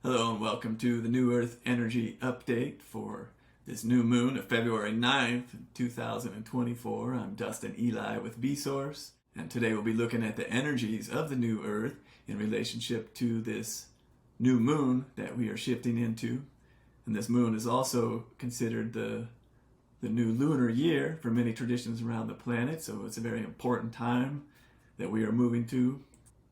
Hello and welcome to the New Earth Energy update for this new moon of February 9th, 2024. I'm Dustin Eli with BeSource, and today we'll be looking at the energies of the new Earth in relationship to this new moon that we are shifting into. And this moon is also considered the new lunar year for many traditions around the planet, so it's a very important time that we are moving to.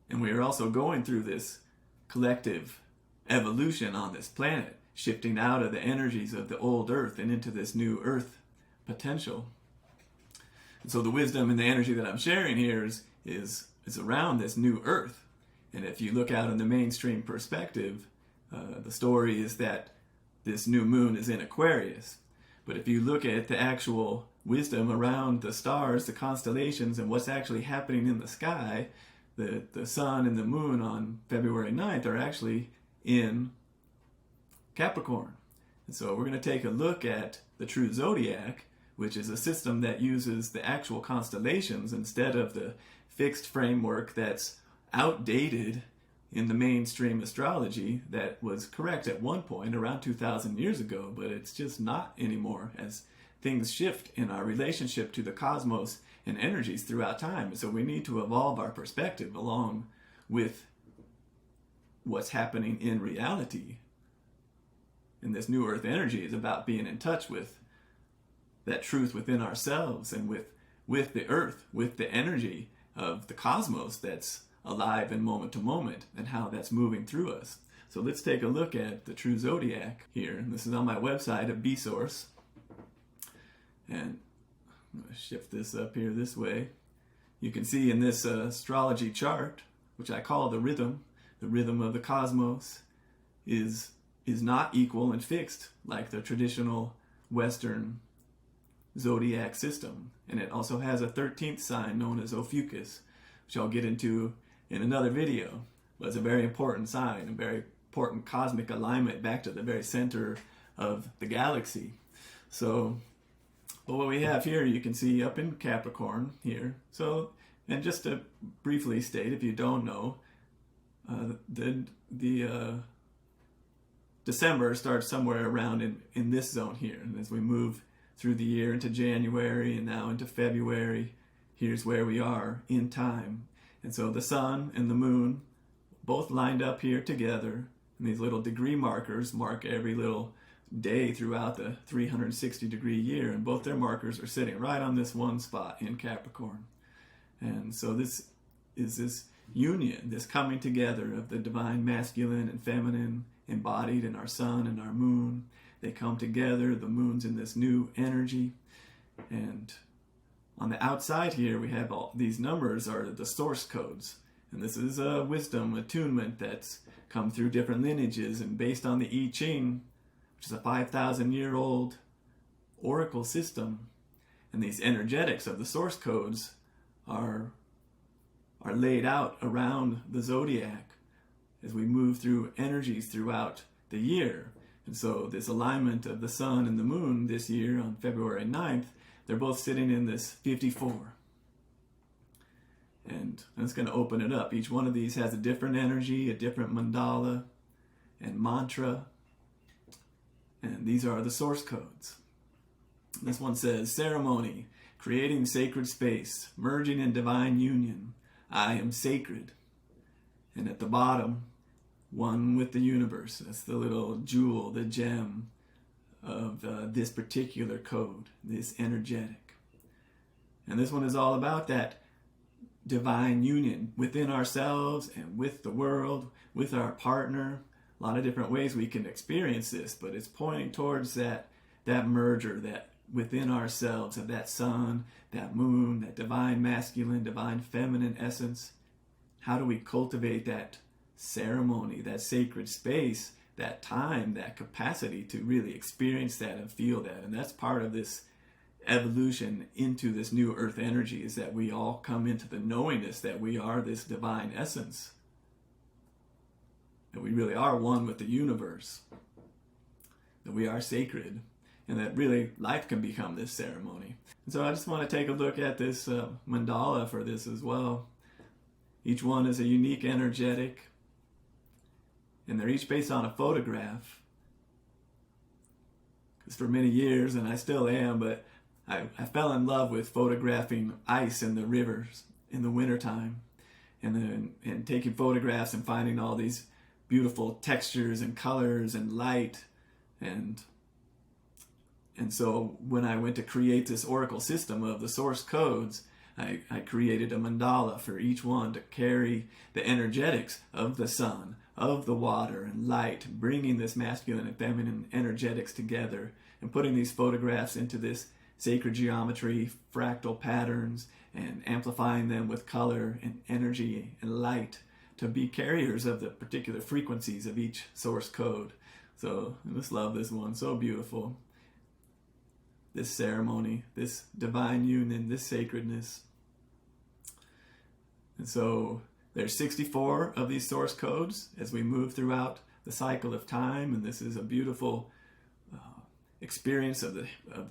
And we are also going through this collective evolution on this planet, shifting out of the energies of the old Earth and into this new Earth potential. And so the wisdom and the energy that I'm sharing here is around this new Earth. And if you look out in the mainstream perspective, the story is that this new moon is in Aquarius. But if you look at the actual wisdom around the stars, the constellations, and what's actually happening in the sky, the sun and the moon on February 9th are actually in Capricorn. And so we're going to take a look at the true zodiac, which is a system that uses the actual constellations instead of the fixed framework that's outdated in the mainstream astrology that was correct at one point around 2,000 years ago, but it's just not anymore as things shift in our relationship to the cosmos and energies throughout time. And so we need to evolve our perspective along with what's happening in reality. And this new earth energy is about being in touch with that truth within ourselves and with the earth, with the energy of the cosmos that's alive in moment to moment and how that's moving through us. So let's take a look at the true zodiac here. And this is on my website at BeSource. And I'm going to shift this up here this way. You can see in this astrology chart, which I call the rhythm of the cosmos is not equal and fixed like the traditional Western zodiac system. And it also has a 13th sign known as Ophiuchus, which I'll get into in another video. But it's a very important sign, a very important cosmic alignment back to the very center of the galaxy. So what we have here, you can see up in Capricorn here. So, and just to briefly state, if you don't know, the December starts somewhere around in this zone here. And as we move through the year into January and now into February, here's where we are in time. And so the sun and the moon both lined up here together. And these little degree markers mark every little day throughout the 360-degree year. And both their markers are sitting right on this one spot in Capricorn. And so this is this union, this coming together of the divine masculine and feminine embodied in our sun and our moon. They come together, the moon's in this new energy. And on the outside here, we have all these numbers are the source codes. And this is a wisdom attunement that's come through different lineages and based on the I Ching, which is a 5,000-year-old oracle system. And these energetics of the source codes are laid out around the zodiac as we move through energies throughout the year. And so this alignment of the sun and the moon this year on February 9th, they're both sitting in this 54. And I'm just going to open it up. Each one of these has a different energy, a different mandala and mantra. And these are the source codes. This one says, ceremony, creating sacred space, merging in divine union. I am sacred. And at the bottom, one with the universe. That's the little jewel, the gem of this particular code, this energetic. And this one is all about that divine union within ourselves and with the world, with our partner. A lot of different ways we can experience this, but it's pointing towards that merger, that within ourselves of that sun, that moon, that divine masculine, divine feminine essence. How do we cultivate that ceremony, that sacred space, that time, that capacity to really experience that and feel that? And that's part of this evolution into this new earth energy, is that we all come into the knowingness that we are this divine essence, that we really are one with the universe, that we are sacred, and that really life can become this ceremony. And so I just want to take a look at this mandala for this as well. Each one is a unique energetic, and they're each based on a photograph. Because for many years, and I still am, but I fell in love with photographing ice in the rivers in the wintertime, and taking photographs and finding all these beautiful textures and colors and light. And so when I went to create this oracle system of the source codes, I created a mandala for each one to carry the energetics of the sun, of the water and light, bringing this masculine and feminine energetics together and putting these photographs into this sacred geometry, fractal patterns, and amplifying them with color and energy and light to be carriers of the particular frequencies of each source code. So I just love this one, so beautiful. This ceremony, this divine union, this sacredness. And so there's 64 of these source codes as we move throughout the cycle of time, and this is a beautiful experience of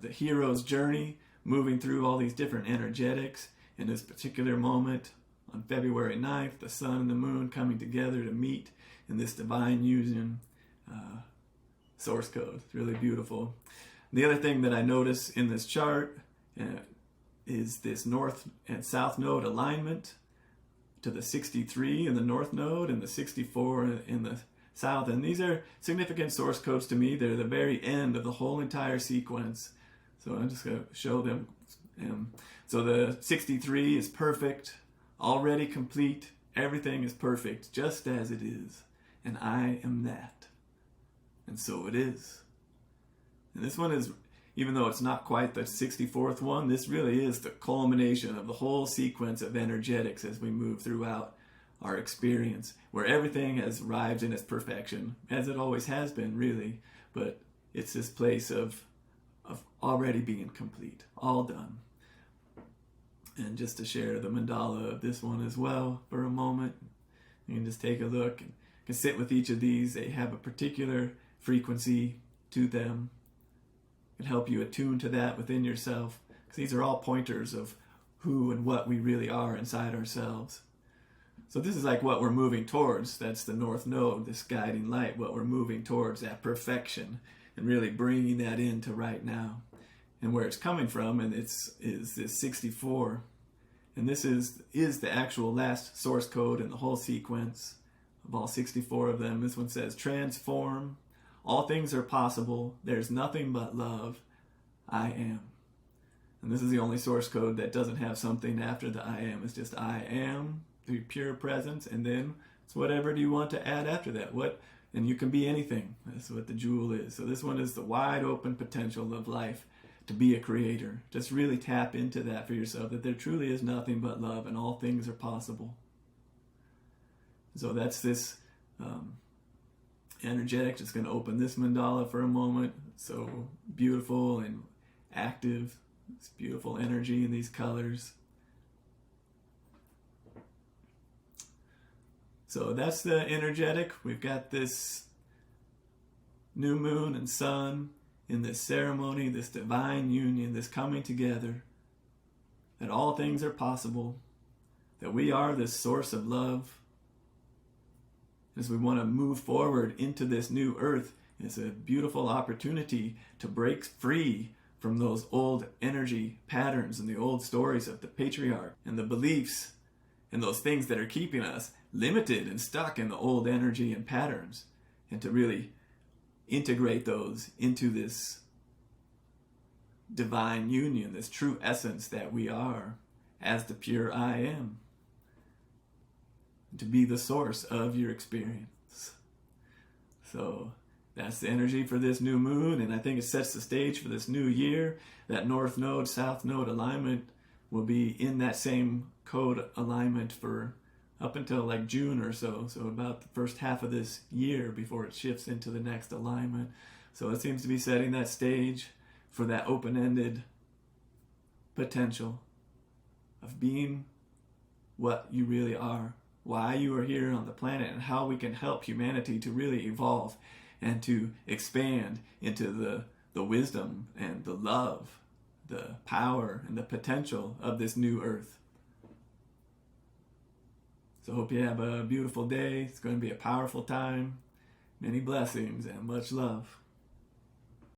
the hero's journey, moving through all these different energetics. In this particular moment, on February 9th, the sun and the moon coming together to meet in this divine union source code. It's really beautiful. The other thing that I notice in this chart is this north and south node alignment to the 63 in the north node and the 64 in the south. And these are significant source codes to me. They're the very end of the whole entire sequence. So I'm just going to show them. So the 63 is perfect, already complete. Everything is perfect, just as it is. And I am that. And so it is. And this one is, even though it's not quite the 64th one, this really is the culmination of the whole sequence of energetics as we move throughout our experience, where everything has arrived in its perfection, as it always has been, really. But it's this place of already being complete, all done. And just to share the mandala of this one as well for a moment, you can just take a look and can sit with each of these. They have a particular frequency to them. It can help you attune to that within yourself, because these are all pointers of who and what we really are inside ourselves. So this is like what we're moving towards. That's the north node, this guiding light, what we're moving towards, that perfection, and really bringing that into right now. And where it's coming from, and is this 64. And this is the actual last source code in the whole sequence of all 64 of them. This one says, transform. All things are possible. There's nothing but love. I am. And this is the only source code that doesn't have something after the I am. It's just I am, the pure presence, and then it's whatever do you want to add after that. And you can be anything. That's what the jewel is. So this one is the wide open potential of life to be a creator. Just really tap into that for yourself, that there truly is nothing but love and all things are possible. So that's this energetic. Just going to open this mandala for a moment. So beautiful and active. This beautiful energy in these colors. So that's the energetic. We've got this new moon and sun in this ceremony, this divine union, this coming together, that all things are possible, that we are this source of love. As we want to move forward into this new earth, it's a beautiful opportunity to break free from those old energy patterns and the old stories of the patriarch and the beliefs and those things that are keeping us limited and stuck in the old energy and patterns, and to really integrate those into this divine union, this true essence that we are as the pure I am, to be the source of your experience. So that's the energy for this new moon, and I think it sets the stage for this new year. That north node, south node alignment will be in that same code alignment for up until like June or so about the first half of this year before it shifts into the next alignment. So it seems to be setting that stage for that open-ended potential of being what you really are, why you are here on the planet, and how we can help humanity to really evolve and to expand into the wisdom and the love, the power and the potential of this new earth. So I hope you have a beautiful day. It's going to be a powerful time. Many blessings and much love.